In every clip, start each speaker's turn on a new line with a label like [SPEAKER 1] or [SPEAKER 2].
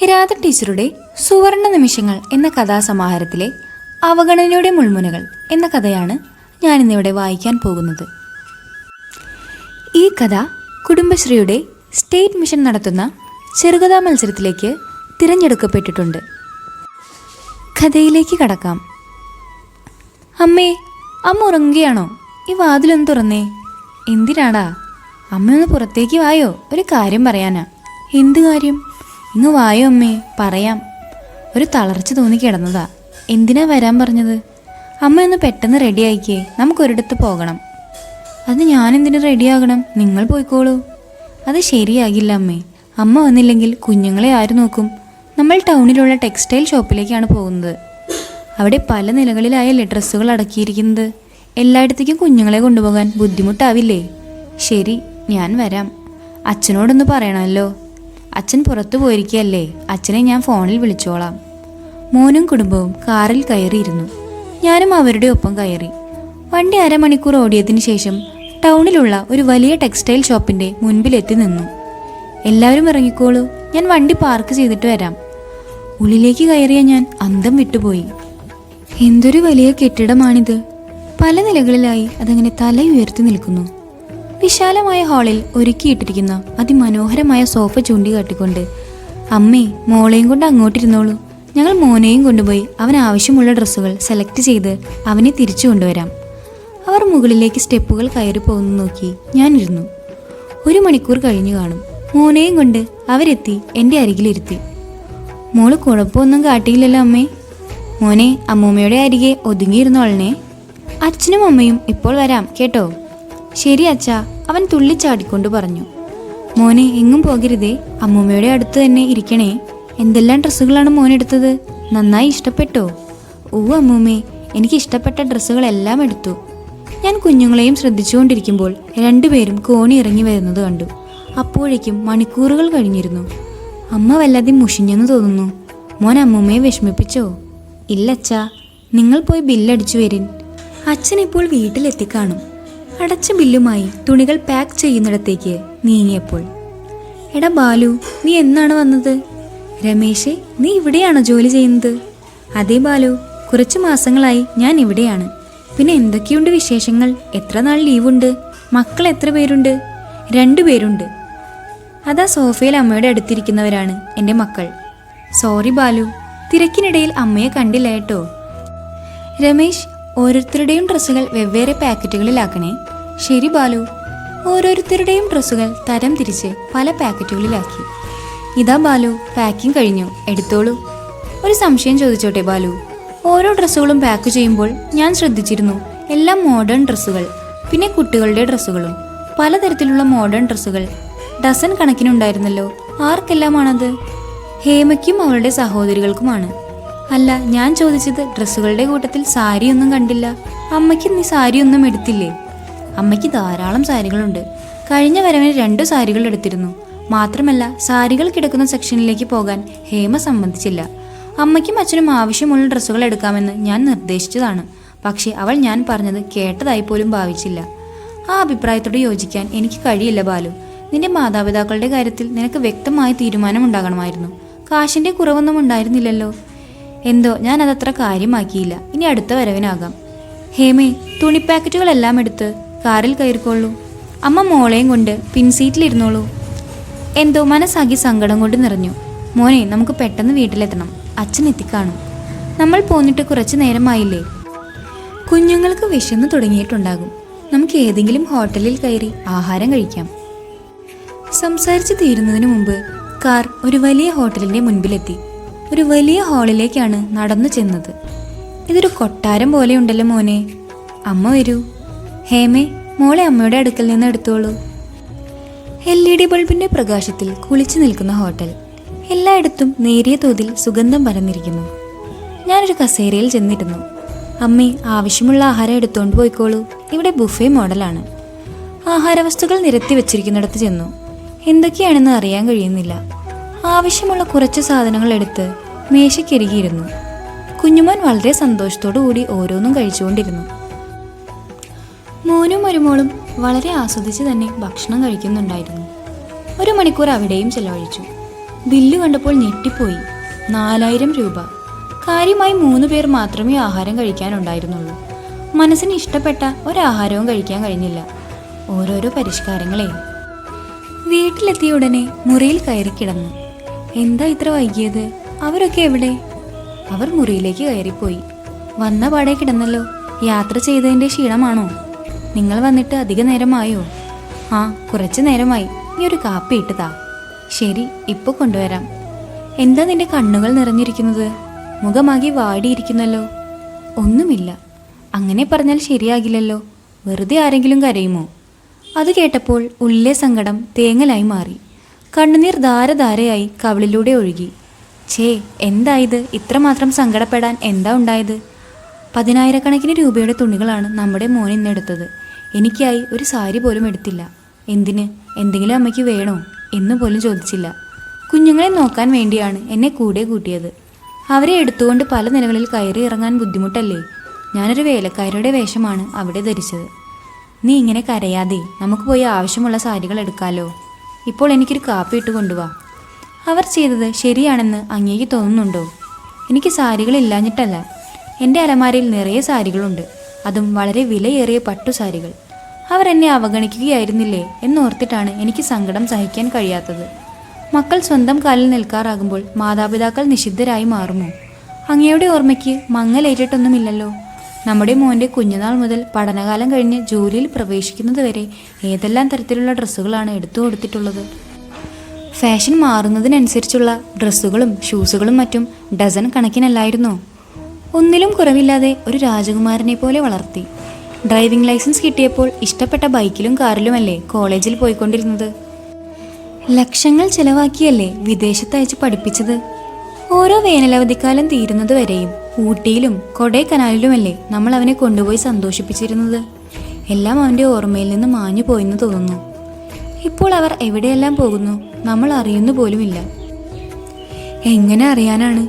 [SPEAKER 1] രാധ ടീച്ചറുടെ സുവർണ നിമിഷങ്ങൾ എന്ന കഥാസമാഹാരത്തിലെ അവഗണനയുടെ മുൾമുനകൾ എന്ന കഥയാണ് ഞാനിന്നിവിടെ വായിക്കാൻ പോകുന്നത്. ഈ കഥ കുടുംബശ്രീയുടെ സ്റ്റേറ്റ് മിഷൻ നടത്തുന്ന ചെറുകഥാ മത്സരത്തിലേക്ക് തിരഞ്ഞെടുക്കപ്പെട്ടിട്ടുണ്ട്. കഥയിലേക്ക് കടക്കാം. അമ്മേ, അമ്മ ഉറങ്ങുകയാണോ? ഈ വാതിലൊന്ന് തുറന്നേ. എന്തിനാടാ? അമ്മയൊന്ന് പുറത്തേക്ക് വായോ, ഒരു കാര്യം പറയാനാ. എന്ത് കാര്യം? ഇങ്ങ് വായോ അമ്മേ, പറയാം. ഒരു തളർച്ച തോന്നി കിടന്നതാ. എന്തിനാ വരാൻ പറഞ്ഞത്? അമ്മയൊന്ന് പെട്ടെന്ന് റെഡി ആയിക്കേ, നമുക്കൊരിടത്ത് പോകണം. അത് ഞാനെന്തിനു റെഡിയാകണം? നിങ്ങൾ പോയിക്കോളൂ. അത് ശരിയാകില്ല അമ്മേ. അമ്മ വന്നില്ലെങ്കിൽ കുഞ്ഞുങ്ങളെ ആര് നോക്കും? നമ്മൾ ടൗണിലുള്ള ടെക്സ്റ്റൈൽ ഷോപ്പിലേക്കാണ് പോകുന്നത്. അവിടെ പല നിലകളിലായല്ലേ ഡ്രസ്സുകൾ അടക്കിയിരിക്കുന്നത്. എല്ലായിടത്തേക്കും കുഞ്ഞുങ്ങളെ കൊണ്ടുപോകാൻ ബുദ്ധിമുട്ടാവില്ലേ? ശരി, ഞാൻ വരാം. അച്ഛനോടൊന്ന് പറയണമല്ലോ. അച്ഛൻ പുറത്തു പോയിരിക്കുകയല്ലേ, അച്ഛനെ ഞാൻ ഫോണിൽ വിളിച്ചോളാം. മോനും കുടുംബവും കാറിൽ കയറിയിരുന്നു. ഞാനും അവരുടെ ഒപ്പം കയറി. വണ്ടി അരമണിക്കൂർ ഓടിയതിന് ശേഷം ടൗണിലുള്ള ഒരു വലിയ ടെക്സ്റ്റൈൽ ഷോപ്പിന്റെ മുൻപിലെത്തി നിന്നു. എല്ലാവരും ഇറങ്ങിക്കോളൂ, ഞാൻ വണ്ടി പാർക്ക് ചെയ്തിട്ട് വരാം. ഉള്ളിലേക്ക് കയറിയ ഞാൻ അന്തം വിട്ടുപോയി. എന്തൊരു വലിയ കെട്ടിടമാണിത്. പല നിലകളിലായി അതങ്ങനെ തലയുയർത്തി നിൽക്കുന്നു. വിശാലമായ ഹാളിൽ ഒരുക്കിയിട്ടിരിക്കുന്ന അതിമനോഹരമായ സോഫ ചൂണ്ടിക്കാട്ടിക്കൊണ്ട്, അമ്മേ, മോളെയും കൊണ്ട് അങ്ങോട്ടിരുന്നോളൂ. ഞങ്ങൾ മോനെയും കൊണ്ടുപോയി അവന് ആവശ്യമുള്ള ഡ്രസ്സുകൾ സെലക്ട് ചെയ്ത് അവനെ തിരിച്ചു കൊണ്ടുവരാം. അവർ മുകളിലേക്ക് സ്റ്റെപ്പുകൾ കയറി പോകുന്നു നോക്കി ഞാനിരുന്നു. 1 മണിക്കൂർ കഴിഞ്ഞു കാണും. മോനെയും കൊണ്ട് അവരെത്തി എൻ്റെ അരികിലിരുത്തി. മോള് കുഴപ്പമൊന്നും കാട്ടിയില്ലല്ലോ അമ്മേ? മോനെ, അമ്മൂമ്മയുടെ അരികെ ഒതുങ്ങിയിരുന്നോളണേ. അച്ഛനും അമ്മയും ഇപ്പോൾ വരാം കേട്ടോ. ശരി അച്ഛാ, അവൻ തുള്ളിച്ചാടിക്കൊണ്ട് പറഞ്ഞു. മോനെ, എങ്ങും പോകരുതേ, അമ്മൂമ്മയുടെ അടുത്ത് തന്നെ ഇരിക്കണേ. എന്തെല്ലാം ഡ്രസ്സുകളാണ് മോനെടുത്തത്? നന്നായി ഇഷ്ടപ്പെട്ടോ? ഓ അമ്മൂമ്മേ, എനിക്ക് ഇഷ്ടപ്പെട്ട ഡ്രസ്സുകളെല്ലാം എടുത്തു. ഞാൻ കുഞ്ഞുങ്ങളെയും ശ്രദ്ധിച്ചുകൊണ്ടിരിക്കുമ്പോൾ രണ്ടുപേരും കോണി ഇറങ്ങി വരുന്നത് കണ്ടു. അപ്പോഴേക്കും മണിക്കൂറുകൾ കഴിഞ്ഞിരുന്നു. അമ്മ വല്ലാതെ മുഷിഞ്ഞെന്ന് തോന്നുന്നു. മോൻ അമ്മൂമ്മയെ വിഷമിപ്പിച്ചോ? ഇല്ലച്ചാ, നിങ്ങൾ പോയി ബില്ലടിച്ചു വരിൻ. അച്ഛൻ ഇപ്പോൾ വീട്ടിലെത്തിക്കാണും. അടച്ച ബില്ലുമായി തുണികൾ പാക്ക് ചെയ്യുന്നിടത്തേക്ക് നീങ്ങിയപ്പോൾ, എടാ ബാലു, നീ എന്നാണ് വന്നത്? രമേശേ, നീ ഇവിടെയാണോ ജോലി ചെയ്യുന്നത്? അതെ ബാലു, കുറച്ച് മാസങ്ങളായി ഞാൻ ഇവിടെയാണ്. പിന്നെ എന്തൊക്കെയുണ്ട് വിശേഷങ്ങൾ? എത്ര നാൾ ലീവുണ്ട്? മക്കൾ എത്ര പേരുണ്ട്? 2 പേരുണ്ട്. അതാ സോഫയിൽ അമ്മയുടെ അടുത്തിരിക്കുന്നവരാണ് എൻ്റെ മക്കൾ. സോറി ബാലു, തിരക്കിനിടയിൽ അമ്മയെ കണ്ടില്ല കേട്ടോ. രമേശ്, ഓരോരുത്തരുടെയും ഡ്രസ്സുകൾ വെവ്വേറെ പാക്കറ്റുകളിലാക്കണേ. ശരി ബാലു. ഓരോരുത്തരുടെയും ഡ്രസ്സുകൾ തരം തിരിച്ച് പല പാക്കറ്റുകളിലാക്കി. ഇതാ ബാലു, പാക്കിംഗ് കഴിഞ്ഞു, എടുത്തോളൂ. ഒരു സംശയം ചോദിച്ചോട്ടെ ബാലു? ഓരോ ഡ്രസ്സുകളും പാക്ക് ചെയ്യുമ്പോൾ ഞാൻ ശ്രദ്ധിച്ചിരുന്നു, എല്ലാം മോഡേൺ ഡ്രസ്സുകൾ, പിന്നെ കുട്ടികളുടെ ഡ്രസ്സുകളും. പലതരത്തിലുള്ള മോഡേൺ ഡ്രസ്സുകൾ ഡസൻ കണക്കിനുണ്ടായിരുന്നല്ലോ. ആർക്കെല്ലാമാണത്? ഹേമയ്ക്കും അവളുടെ സഹോദരികൾക്കുമാണ്. അല്ല, ഞാൻ ചോദിച്ചത് ഡ്രസ്സുകളുടെ കൂട്ടത്തിൽ സാരിയൊന്നും കണ്ടില്ല. അമ്മയ്ക്ക് നീ സാരിയൊന്നും എടുത്തില്ലേ? അമ്മയ്ക്ക് ധാരാളം സാരികളുണ്ട്. കഴിഞ്ഞ വരവിന് 2 സാരികൾ എടുത്തിരുന്നു. മാത്രമല്ല, സാരികൾ കിടക്കുന്ന സെക്ഷനിലേക്ക് പോകാൻ ഹേമ സമ്മതിച്ചില്ല. അമ്മയ്ക്കും അച്ഛനും ആവശ്യമുള്ള ഡ്രസ്സുകൾ എടുക്കാമെന്ന് ഞാൻ നിർദ്ദേശിച്ചതാണ്. പക്ഷേ അവൾ ഞാൻ പറഞ്ഞത് കേട്ടതായി പോലും ഭാവിച്ചില്ല. ആ അഭിപ്രായത്തോട് യോജിക്കാൻ എനിക്ക് കഴിയില്ല ബാലു. നിന്റെ മാതാപിതാക്കളുടെ കാര്യത്തിൽ നിനക്ക് വ്യക്തമായ തീരുമാനമുണ്ടാകണമായിരുന്നു. കാശിന്റെ കുറവൊന്നും ഉണ്ടായിരുന്നില്ലല്ലോ. എന്തോ ഞാൻ അതത്ര കാര്യമാക്കിയില്ല. ഇനി അടുത്ത വരവിനാകാം. ഹേമേ, തുണി പാക്കറ്റുകളെല്ലാം എടുത്ത് കാറിൽ കയറിക്കൊള്ളൂ. അമ്മ മോളെയും കൊണ്ട് പിൻസീറ്റിലിരുന്നോളൂ. എന്തോ മനസ്സാകി സങ്കടം കൊണ്ട് നിറഞ്ഞു. മോനെ, നമുക്ക് പെട്ടെന്ന് വീട്ടിലെത്തണം. അച്ഛൻ എത്തിക്കാണും. നമ്മൾ പോന്നിട്ട് കുറച്ചു നേരമായില്ലേ? കുഞ്ഞുങ്ങൾക്ക് വിശന്ന് തുടങ്ങിയിട്ടുണ്ടാകും. നമുക്ക് ഏതെങ്കിലും ഹോട്ടലിൽ കയറി ആഹാരം കഴിക്കാം. സംസാരിച്ച് തീരുന്നതിന് മുമ്പ് കാർ ഒരു വലിയ ഹോട്ടലിന്റെ മുൻപിലെത്തി. ഒരു വലിയ ഹാളിലേക്കാണ് നടന്നു ചെന്നത്. ഇതൊരു കൊട്ടാരം പോലെയുണ്ടല്ലോ മോനെ. അമ്മ വരൂ. ഹേമേ, മോളെ അമ്മയുടെ അടുക്കൽ നിന്ന് എടുത്തോളൂ. LED ബൾബിന്റെ പ്രകാശത്തിൽ കുളിച്ചു നിൽക്കുന്ന ഹോട്ടൽ. എല്ലായിടത്തും നേരിയ തോതിൽ സുഗന്ധം പരന്നിരിക്കുന്നു. ഞാനൊരു കസേരയിൽ ചെന്നിരുന്നു. അമ്മേ, ആവശ്യമുള്ള ആഹാരം എടുത്തോണ്ട് പോയിക്കോളൂ. ഇവിടെ ബുഫേ മോഡലാണ്. ആഹാരവസ്തുക്കൾ നിരത്തി വെച്ചിരിക്കുന്നിടത്ത് ചെന്നു. എന്തൊക്കെയാണെന്ന് അറിയാൻ കഴിയുന്നില്ല. ആവശ്യമുള്ള കുറച്ച് സാധനങ്ങൾ എടുത്ത് മേശയ്ക്കരികിയിരുന്നു. കുഞ്ഞുമോൻ വളരെ സന്തോഷത്തോടു കൂടി ഓരോന്നും കഴിച്ചുകൊണ്ടിരുന്നു. മോനും മരുമോളും വളരെ ആസ്വദിച്ച് തന്നെ ഭക്ഷണം കഴിക്കുന്നുണ്ടായിരുന്നു. 1 മണിക്കൂർ അവിടെയും ചെലവഴിച്ചു. ബില്ല് കണ്ടപ്പോൾ ഞെട്ടിപ്പോയി. 4000 രൂപ. കാര്യമായി 3 പേർ മാത്രമേ ആഹാരം കഴിക്കാനുണ്ടായിരുന്നുള്ളൂ. മനസ്സിന് ഇഷ്ടപ്പെട്ട ഒരാഹാരവും കഴിക്കാൻ കഴിഞ്ഞില്ല. ഓരോരോ പരിഷ്കാരങ്ങളെ. വീട്ടിലെത്തിയ ഉടനെ മുറിയിൽ കയറി കിടന്നു. എന്താ ഇത്ര വൈകിയത്? അവരൊക്കെ എവിടെ? അവർ മുറിയിലേക്ക് കയറിപ്പോയി. വന്ന പാടെ കിടന്നല്ലോ. യാത്ര ചെയ്തതിൻ്റെ ക്ഷീണമാണോ? നിങ്ങൾ വന്നിട്ട് അധിക നേരമായോ? ആ, കുറച്ചു നേരമായി. നീ ഒരു കാപ്പി ഇട്ട് താ. ശരി, ഇപ്പോൾ കൊണ്ടുവരാം. എന്താ നിന്റെ കണ്ണുകൾ നിറഞ്ഞിരിക്കുന്നത്? മുഖമാകെ വാടിയിരിക്കുന്നല്ലോ. ഒന്നുമില്ല. അങ്ങനെ പറഞ്ഞാൽ ശരിയാകില്ലല്ലോ. വെറുതെ ആരെങ്കിലും കരയുമോ? അത് കേട്ടപ്പോൾ ഉള്ളിലെ സങ്കടം തേങ്ങലായി മാറി. കണ്ണുനീർ ധാരധാരയായി കവിളിലൂടെ ഒഴുകി. ഛേ, എന്തായത്? ഇത്രമാത്രം സങ്കടപ്പെടാൻ എന്താ ഉണ്ടായത്? 10,000 രൂപയുടെ തുണികളാണ് നമ്മുടെ മോൻ ഇന്നെടുത്തത്. എനിക്കായി ഒരു സാരി പോലും എടുത്തില്ല. എന്തിന്? എന്തെങ്കിലും അമ്മയ്ക്ക് വേണോ എന്ന് പോലും ചോദിച്ചില്ല. കുഞ്ഞുങ്ങളെ നോക്കാൻ വേണ്ടിയാണ് എന്നെ കൂടെ കൂട്ടിയത്. അവരെ എടുത്തുകൊണ്ട് പല നിലകളിൽ കയറി ഇറങ്ങാൻ ബുദ്ധിമുട്ടല്ലേ? ഞാനൊരു വേലക്കാരിയുടെ വേഷമാണ് അവിടെ ധരിച്ചത്. നീ ഇങ്ങനെ കരയാതെ നമുക്ക് പോയി ആവശ്യമുള്ള സാരികൾ എടുക്കാലോ. ഇപ്പോൾ എനിക്കൊരു കാപ്പി ഇട്ട് കൊണ്ടുവാ. അവർ ചെയ്തത് ശരിയാണെന്ന് അങ്ങേക്ക് തോന്നുന്നുണ്ടോ? എനിക്ക് സാരികളില്ലാഞ്ഞിട്ടല്ല. എൻ്റെ അലമാരയിൽ നിറയെ സാരികളുണ്ട്. അതും വളരെ വിലയേറിയ പട്ടുസാരികൾ. അവർ എന്നെ അവഗണിക്കുകയായിരുന്നില്ലേ എന്നോർത്തിട്ടാണ് എനിക്ക് സങ്കടം സഹിക്കാൻ കഴിയാത്തത്. മക്കൾ സ്വന്തം കാലിൽ നിൽക്കാറാകുമ്പോൾ മാതാപിതാക്കൾ നിഷിദ്ധരായി മാറുമോ? അങ്ങയുടെ ഓർമ്മയ്ക്ക് മങ്ങലേറ്റിട്ടൊന്നുമില്ലല്ലോ. നമ്മുടെ മോൻ്റെ കുഞ്ഞുനാൾ മുതൽ പഠനകാലം കഴിഞ്ഞ് ജോലിയിൽ പ്രവേശിക്കുന്നതുവരെ ഏതെല്ലാം തരത്തിലുള്ള ഡ്രസ്സുകളാണ് എടുത്തു കൊടുത്തിട്ടുള്ളത്. ഫാഷൻ മാറുന്നതിനനുസരിച്ചുള്ള ഡ്രസ്സുകളും ഷൂസുകളും മറ്റും ഡസൻ കണക്കിനല്ലായിരുന്നോ? ഒന്നിലും കുറവില്ലാതെ ഒരു രാജകുമാരനെ പോലെ വളർത്തി. ഡ്രൈവിംഗ് ലൈസൻസ് കിട്ടിയപ്പോൾ ഇഷ്ടപ്പെട്ട ബൈക്കിലും കാറിലുമല്ലേ കോളേജിൽ പോയിക്കൊണ്ടിരുന്നത്. ലക്ഷങ്ങൾ ചെലവാക്കിയല്ലേ വിദേശത്തയച്ച് പഠിപ്പിച്ചത്. ഓരോ വേനലവധിക്കാലം തീരുന്നതുവരെയും ഊട്ടിയിലും കൊടൈക്കനാലിലുമല്ലേ നമ്മൾ അവനെ കൊണ്ടുപോയി സന്തോഷിപ്പിച്ചിരുന്നത്. എല്ലാം അവൻ്റെ ഓർമ്മയിൽ നിന്ന് മാഞ്ഞു പോയെന്ന് തോന്നുന്നു. ഇപ്പോൾ അവർ എവിടെയെല്ലാം പോകുന്നു നമ്മൾ അറിയുന്നു പോലുമില്ല. എങ്ങനെ അറിയാനാണ്?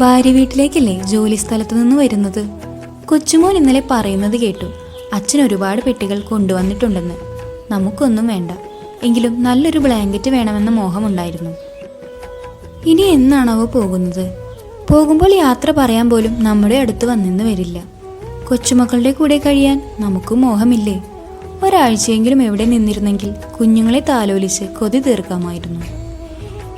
[SPEAKER 1] ഭാര്യ വീട്ടിലേക്കല്ലേ ജോലി സ്ഥലത്തു നിന്ന് വരുന്നത്. കൊച്ചുമോൻ ഇന്നലെ പറയുന്നത് കേട്ടു. അച്ഛൻ ഒരുപാട് പെട്ടികൾ കൊണ്ടുവന്നിട്ടുണ്ടെന്ന്. നമുക്കൊന്നും വേണ്ട, എങ്കിലും നല്ലൊരു ബ്ലാങ്കറ്റ് വേണമെന്ന മോഹമുണ്ടായിരുന്നു. ഇനി എന്നാണാവോ പോകുന്നത്? പോകുമ്പോൾ യാത്ര പറയാൻ പോലും നമ്മുടെ അടുത്ത് വന്നെന്ന് വരില്ല. കൊച്ചുമക്കളുടെ കൂടെ കഴിയാൻ നമുക്കും മോഹമില്ലേ? ഒരാഴ്ചയെങ്കിലും എവിടെ നിന്നിരുന്നെങ്കിൽ കുഞ്ഞുങ്ങളെ താലോലിച്ച് കൊതി തീർക്കാമായിരുന്നു.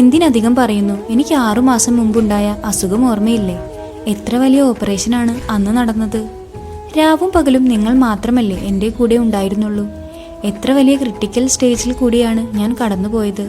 [SPEAKER 1] എന്തിനധികം പറയുന്നു, എനിക്ക് 6 മാസം മുമ്പുണ്ടായ അസുഖം ഓർമ്മയില്ലേ? എത്ര വലിയ ഓപ്പറേഷനാണ് അന്ന് നടന്നത്. രാവും പകലും നിങ്ങൾ മാത്രമല്ലേ എൻ്റെ കൂടെ ഉണ്ടായിരുന്നുള്ളൂ. എത്ര വലിയ ക്രിട്ടിക്കൽ സ്റ്റേജിൽ കൂടിയാണ് ഞാൻ കടന്നുപോയത്.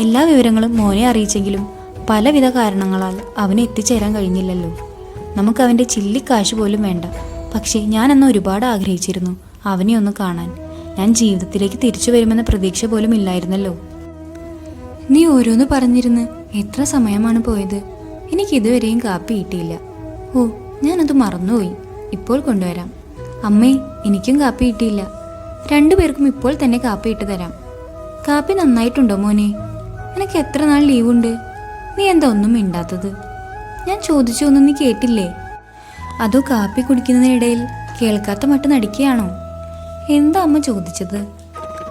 [SPEAKER 1] എല്ലാ വിവരങ്ങളും മോനെ അറിയിച്ചെങ്കിലും പലവിധ കാരണങ്ങളാൽ അവന് എത്തിച്ചേരാൻ കഴിഞ്ഞില്ലല്ലോ. നമുക്കവൻ്റെ ചില്ലിക്കാശ് പോലും വേണ്ട. പക്ഷേ ഞാൻ അന്ന് ഒരുപാട് ആഗ്രഹിച്ചിരുന്നു അവനെ ഒന്ന് കാണാൻ. ഞാൻ ജീവിതത്തിലേക്ക് തിരിച്ചു വരുമെന്ന പ്രതീക്ഷ പോലും ഇല്ലായിരുന്നല്ലോ. നീ ഓരോന്ന് പറഞ്ഞിരുന്ന് എത്ര സമയമാണ് പോയത്. എനിക്കിതുവരെയും കാപ്പി കിട്ടിയില്ല. ഓ, ഞാനത് മറന്നുപോയി. ഇപ്പോൾ കൊണ്ടുവരാം. അമ്മേ, എനിക്കും കാപ്പി കിട്ടിയില്ല. 2 പേർക്കും ഇപ്പോൾ തന്നെ കാപ്പി ഇട്ട് തരാം. കാപ്പി നന്നായിട്ടുണ്ടോ മോനെ? നിനക്ക് എത്ര നാൾ ലീവുണ്ട്? നീ എന്താ ഒന്നും മിണ്ടാത്തത്? ഞാൻ ചോദിച്ചൊന്നും നീ കേട്ടില്ലേ? അതോ കാപ്പി കുടിക്കുന്നതിനിടയിൽ കേൾക്കാത്ത മട്ട് നടിക്കുകയാണോ? എന്താ അമ്മ ചോദിച്ചത്?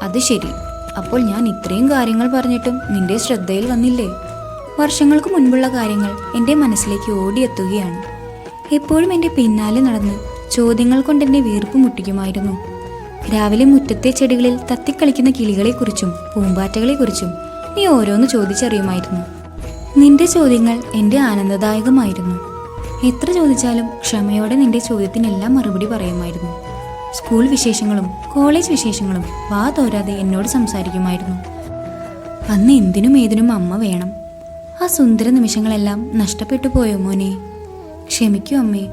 [SPEAKER 1] അത് ശരി. അപ്പോൾ ഞാൻ ഇത്രയും കാര്യങ്ങൾ പറഞ്ഞിട്ടും നിന്റെ ശ്രദ്ധയിൽ വന്നില്ലേ? വർഷങ്ങൾക്ക് മുൻപുള്ള കാര്യങ്ങൾ എൻ്റെ മനസ്സിലേക്ക് ഓടിയെത്തുകയാണ്. എപ്പോഴും എൻ്റെ പിന്നാലെ നടന്ന് ചോദ്യങ്ങൾ കൊണ്ട് എന്നെ വീർപ്പ് മുട്ടിക്കുമായിരുന്നു. രാവിലെ മുറ്റത്തെ ചെടികളിൽ തത്തിക്കളിക്കുന്ന കിളികളെക്കുറിച്ചും പൂമ്പാറ്റകളെക്കുറിച്ചും നീ ഓരോന്ന് ചോദിച്ചറിയുമായിരുന്നു. നിന്റെ ചോദ്യങ്ങൾ എൻ്റെ ആനന്ദദായകമായിരുന്നു. എത്ര ചോദിച്ചാലും ക്ഷമയോടെ നിന്റെ ചോദ്യത്തിനെല്ലാം മറുപടി പറയുമായിരുന്നു. സ്കൂൾ വിശേഷങ്ങളും കോളേജ് വിശേഷങ്ങളും വാ തോരാതെ എന്നോട് സംസാരിക്കുമായിരുന്നു. അന്ന് എന്തിനും ഏതിനും അമ്മ വേണം. ആ സുന്ദര നിമിഷങ്ങളെല്ലാം നഷ്ടപ്പെട്ടു പോയോ മോനെ? ക്ഷമിക്കൂ അമ്മേ.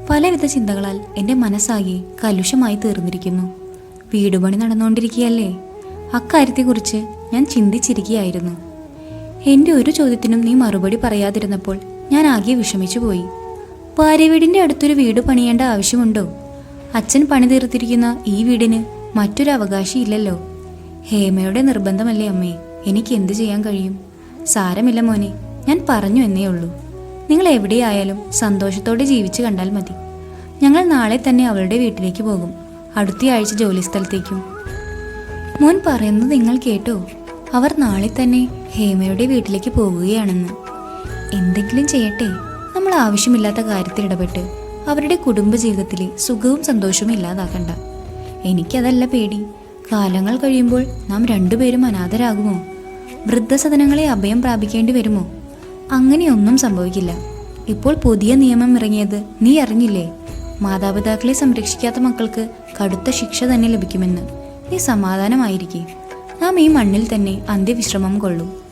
[SPEAKER 1] പലവിധ ചിന്തകളാൽ എൻ്റെ മനസ്സാകെ കലുഷമായി തീർന്നിരിക്കുന്നു. വീടുപണി നടന്നുകൊണ്ടിരിക്കുകയല്ലേ. അക്കാര്യത്തെക്കുറിച്ച് ഞാൻ ചിന്തിച്ചിരിക്കുകയായിരുന്നു. എൻ്റെ ഒരു ചോദ്യത്തിനും നീ മറുപടി പറയാതിരുന്നപ്പോൾ ഞാൻ ആകെ വിഷമിച്ചു പോയി. ഭാര്യ വീടിൻ്റെ അടുത്തൊരു വീട് പണിയേണ്ട ആവശ്യമുണ്ടോ? അച്ഛൻ പണി തീർത്തിരിക്കുന്ന ഈ വീടിന് മറ്റൊരു അവകാശിയില്ലല്ലോ. ഹേമയുടെ നിർബന്ധമല്ലേ അമ്മേ. എനിക്ക് എന്ത് ചെയ്യാൻ കഴിയും? സാരമില്ല മോനെ, ഞാൻ പറഞ്ഞു എന്നേ ഉള്ളൂ. നിങ്ങൾ എവിടെയായാലും സന്തോഷത്തോടെ ജീവിച്ചു കണ്ടാൽ മതി. ഞങ്ങൾ നാളെ തന്നെ അവളുടെ വീട്ടിലേക്ക് പോകും. അടുത്തയാഴ്ച ജോലി സ്ഥലത്തേക്കും. മോൻ പറയുന്നത് നിങ്ങൾ കേട്ടോ? അവർ നാളെ തന്നെ ഹേമയുടെ വീട്ടിലേക്ക് പോകുകയാണെന്ന്. എന്തെങ്കിലും ചെയ്യട്ടെ, നമ്മൾ ആവശ്യമില്ലാത്ത കാര്യത്തിൽ ഇടപെട്ട് അവരുടെ കുടുംബജീവിതത്തിലെ സുഖവും സന്തോഷവും ഇല്ലാതാക്കണ്ട. എനിക്കതല്ല പേടി. കാലങ്ങൾ കഴിയുമ്പോൾ നാം രണ്ടുപേരും അനാഥരാകുമോ? വൃദ്ധസദനങ്ങളെ അഭയം പ്രാപിക്കേണ്ടി വരുമോ? അങ്ങനെയൊന്നും സംഭവിക്കില്ല. ഇപ്പോൾ പുതിയ നിയമം ഇറങ്ങിയത് നീ അറിഞ്ഞില്ലേ? മാതാപിതാക്കളെ സംരക്ഷിക്കാത്ത മക്കൾക്ക് കടുത്ത ശിക്ഷ തന്നെ ലഭിക്കുമെന്ന്. നീ സമാധാനമായിരിക്കെ. നാം ഈ മണ്ണിൽ തന്നെ അന്ത്യവിശ്രമം കൊള്ളൂ.